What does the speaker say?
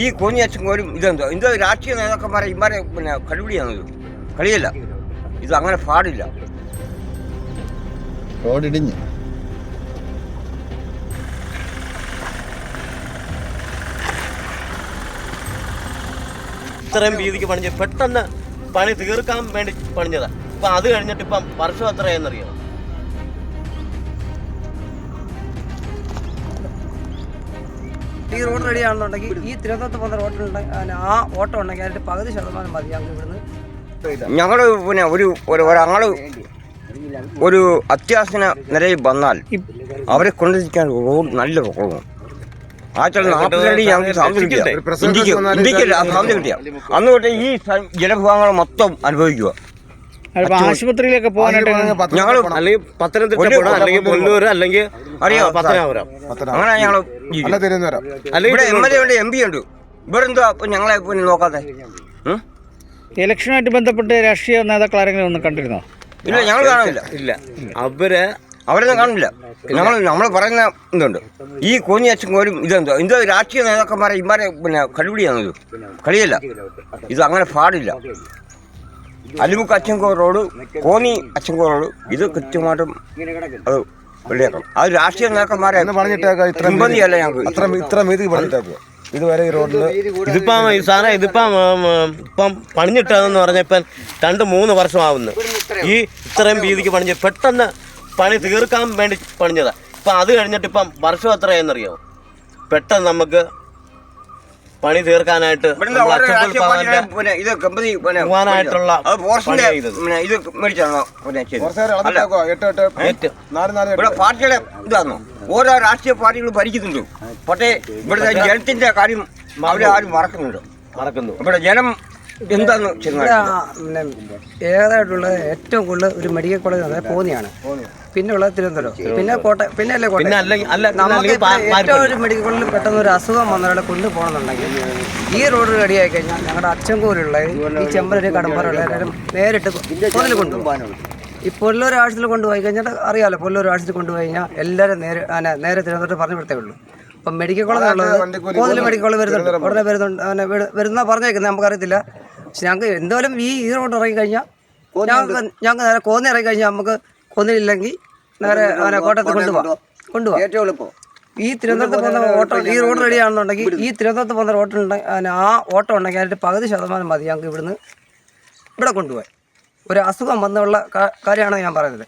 ഈ കോന്നി അച്ചൻകോരും ഇതെന്തോ എന്തോ രാഷ്ട്രീയ നേതാക്കന്മാരെ ഇമാരെ പിന്നെ കളിപിടിയാണത്. കളിയല്ല, ഇത് അങ്ങനെ പാടില്ല. റോഡിടിഞ്ഞ് ഇത്രയും വീതിക്ക് പണിഞ്ഞ് പെട്ടെന്ന് പണി തീർക്കാൻ വേണ്ടി പണിഞ്ഞതാ. ഇപ്പം അത് കഴിഞ്ഞിട്ട് ഇപ്പം വർഷം എത്രയെന്നറിയാം. ഈ റോഡ് റെഡിയാണെന്നുണ്ടെങ്കിൽ ഈ തിരുവനന്തപുരത്ത് പോകുന്ന റോഡിലുണ്ടെങ്കിൽ ആ ഓട്ടം ഉണ്ടെങ്കിൽ അതിൻ്റെ പകുതി ശതമാനം മതി ഞങ്ങൾ ഇവിടുന്ന്. ഞങ്ങൾ പിന്നെ ഒരാൾ ഒരു അത്യാവശ്യ നിലയിൽ വന്നാൽ അവരെ കൊണ്ടിരിക്കാൻ റോഡ് നല്ല റോഡാണ്. ആ ചില 40 അടി ഞങ്ങൾക്ക് സാധ്യത കിട്ടിയ ഇന്ത്യക്ക് സാധ്യത കിട്ടിയ അന്ന് തൊട്ട് ഈ ജനവിഭാഗങ്ങൾ മൊത്തം അനുഭവിക്കുക. ആശുപത്രിയിലൊക്കെ പോകാനായിട്ട് ഞങ്ങൾ അല്ലെങ്കിൽ പത്തനംതിട്ട അല്ലെങ്കിൽ കൊല്ലൂർ അല്ലെങ്കിൽ അറിയാം പത്തനാപുരം അങ്ങനെ ഞങ്ങൾ ഇവിടെ MLA ഉണ്ട്, MP ഉണ്ട്. ഇവിടെ എന്തോ ഞങ്ങളെ പിന്നെ നോക്കാതെ. ഇലക്ഷനുമായിട്ട് ബന്ധപ്പെട്ട് രാഷ്ട്രീയ നേതാക്കൾ ആരെങ്കിലും ഒന്ന് കണ്ടിരുന്നോ? ഇല്ല, ഞങ്ങൾ കാണാനില്ല. ഇല്ല, അവരൊന്നും കാണില്ല. നമ്മൾ പറയുന്ന ഇതുണ്ട്. ഈ കോന്നി അച്ചൻകോരും ഇതെന്തോ എന്തോ രാഷ്ട്രീയ നേതാക്കന്മാരെ ഇമാരെ പിന്നെ കളിപിടിയാണത്. കളിയല്ല, ഇത് അങ്ങനെ പാടില്ല. അലിമുക്ക് അച്ചൻകോർ റോഡ്, കോന്നി അച്ചൻകോർ റോഡ് ഇത് കൃത്യമായിട്ടും അത് വെള്ളിയാക്കണം. അത് രാഷ്ട്രീയ നേതാക്കന്മാരെ സിമ്പതിയല്ല ഞങ്ങൾക്ക്. ഇത്ര വീതി പറഞ്ഞിട്ടേക്കുക ഇതുവരെ ഈ റോഡിൽ. ഇതിപ്പം സാറേ ഇപ്പം പണിഞ്ഞിട്ടതെന്ന് പറഞ്ഞപ്പോൾ 2-3 വർഷമാവുന്നു. ഈ ഇത്രയും വീതിക്ക് പണിഞ്ഞ് പെട്ടെന്ന് പണി തീർക്കാൻ വേണ്ടി പണിഞ്ഞതാ. ഇപ്പം അത് കഴിഞ്ഞിട്ട് ഇപ്പം വർഷം എത്രയെന്നറിയാമോ. പെട്ടെന്ന് നമുക്ക് പണി തീർക്കാനായിട്ട് പോകാനായിട്ടുള്ള പാർട്ടിയുടെ ഇതാണോ. ഓരോ രാഷ്ട്രീയ പാർട്ടികൾ ഭരിക്കുന്നുണ്ട്. പക്ഷേ ഇവിടുത്തെ ജനത്തിന്റെ കാര്യം അവരാരും മറക്കുന്നു. ഇവിടെ ജനം എന്താന്ന് ഏതായിട്ടുള്ള ഏറ്റവും കൂടുതൽ ഒരു മെഡിക്കൽ കോളേജ് കോന്നിയാണ്, പിന്നെ ഉള്ളത് തിരുവനന്തപുരം, പിന്നെ കോട്ടയം, പിന്നെ അല്ലേ കോട്ടയം. നമുക്ക് ഏറ്റവും ഒരു മെഡിക്കൽ കോളേജിൽ പെട്ടെന്ന് ഒരു അസുഖം വന്നവരെ കൊണ്ടുപോകണമെന്നുണ്ടെങ്കിൽ ഈ റോഡ് റെഡിയായി കഴിഞ്ഞാൽ ഞങ്ങളുടെ അച്ചൻകോലുള്ള ഈ ചെമ്പലരി കടമ്പറുള്ള എല്ലാവരും നേരിട്ട് കോന്നിൽ കൊണ്ടുപോകും. ഈ പൊല്ലൂർ ആഴ്ചയിൽ കൊണ്ടുപോയി കഴിഞ്ഞാൽ അറിയാമല്ലോ, പൊല്ലൂർ ആഴ്ചയിൽ കൊണ്ടുപോയി കഴിഞ്ഞാൽ എല്ലാവരും നേരെ തിരുവനന്തപുരത്ത് പറഞ്ഞു വിടത്തേ ഉള്ളൂ. അപ്പം മെഡിക്കൽ കോളേജ് ഉള്ളത് കോന്നിൽ മെഡിക്കൽ കോളേജ് വരുന്നുണ്ട്, ഉടനെ വരുന്ന പറഞ്ഞേക്കുന്നത് നമുക്കറിയത്തില്ല. പക്ഷെ ഞങ്ങൾക്ക് എന്തായാലും ഈ റോഡ് ഇറങ്ങി കഴിഞ്ഞാൽ ഞങ്ങൾക്ക് നേരെ കോന്നി ഇറങ്ങി കഴിഞ്ഞാൽ നമുക്ക് കോന്നിയില്ലെങ്കിൽ നേരെ കോട്ടയത്ത് കൊണ്ടുപോകാം. ഏറ്റവും എളുപ്പം ഈ തിരുവനന്തപുരത്ത് പോകുന്ന ഓട്ടം, ഈ റോഡ് റെഡിയാണെന്നുണ്ടെങ്കിൽ ഈ തിരുവനന്തപുരത്ത് പോകുന്ന റോഡിലുണ്ടെങ്കിൽ ആ ഓട്ടം ഉണ്ടെങ്കിൽ അതിൻ്റെ പകുതി ശതമാനം മതി ഞങ്ങൾക്ക് ഇവിടുന്ന് ഇവിടെ കൊണ്ടുപോകാൻ. ഒരു അസുഖം വന്നുള്ള കാര്യമാണ് ഞാൻ പറയുന്നത്.